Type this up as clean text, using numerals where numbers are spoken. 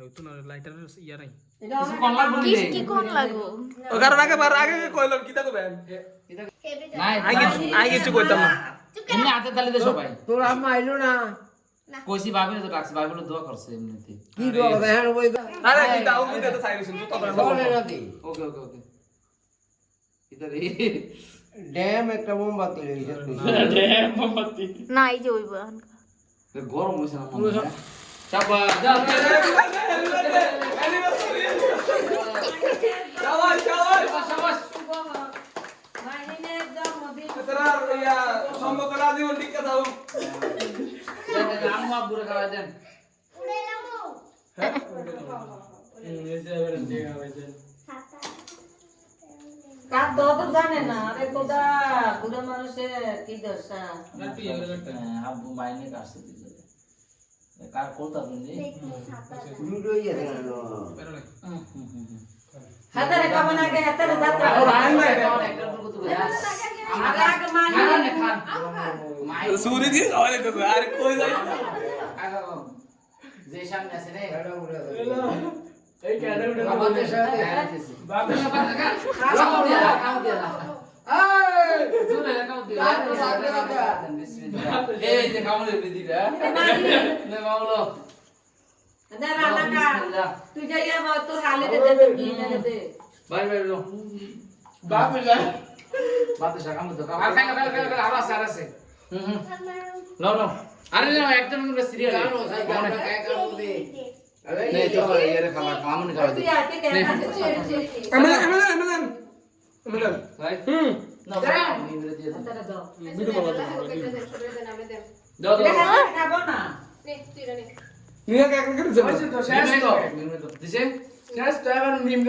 হইতো না লাইটার ইয়া নাই কিছু কোন লাগবো নি কি কোন লাগবো ও কারণ আগে কইলাম কি তাকো বেন নাই আগে কিছু কইতাম না এমনি হাতে তালি দে সবাই তোর আম্মা আইলো না কইছি ভাবি তো ডাকছে ভাবি বলে দোয়া করছে এমনিতে কি দোয়া দেখেন ওই আরে কি দাও কি তো চাইছিস তো বলে না দি ওকে ওকে ওকে এটা রে ড্যাম একটা মোমবাতি লেগেছে না এই যে ওই বাহান গরম হইছে না মনে হয় চাপা যা শাবাশ শাবাশ শাবাশ তোরা ইয়া সম্পর্করা জীবন ঠিক কথা হোক আমি মাপ দূরে খাওয়া দেন কার দত জানে না আরে খোদা বুড়ো মানুষের কি দশা আব্বু মাইনে কাটছে দিছে কার কোতা বুঝলি দুটোই আছে না হাতারে কামন আগে হাতারে যাত্রা একটা দুটো তো আগে আগে মানি খান মাই সুরি দিয়ে খাওয়ালে তো আর কই যাই যে সামনে আছে রে এটা উড়ে এই ক্যাডা উঠে আমাদের সাথে বাপের সাথে কাউ দিয়া এই জোরে কাউ দিয়া এই যে কামলে বিদিরা নে মাওলো না না না তুই যাইয়া মা তোর হালে দে দে কি না দে ভাই ভাই লো বাপে যায় বাতে শাকাম তো আর খাই আর আছে নো নো আরে না একজন করে সিরিয়াল জানো সাই গানা কায় কাম দে আরে নে তো ইয়ারে খাওয়া কামনে খাওয়া দে তুই আতে কে এমএলএ ভাই না নিবরে দিয়ে হাতারে দাও ভিডিও বাবা দাও দাও খাবো না নিয়ে এক করে যাবে নিবরে তো দিছে শেষ তো এবার নিম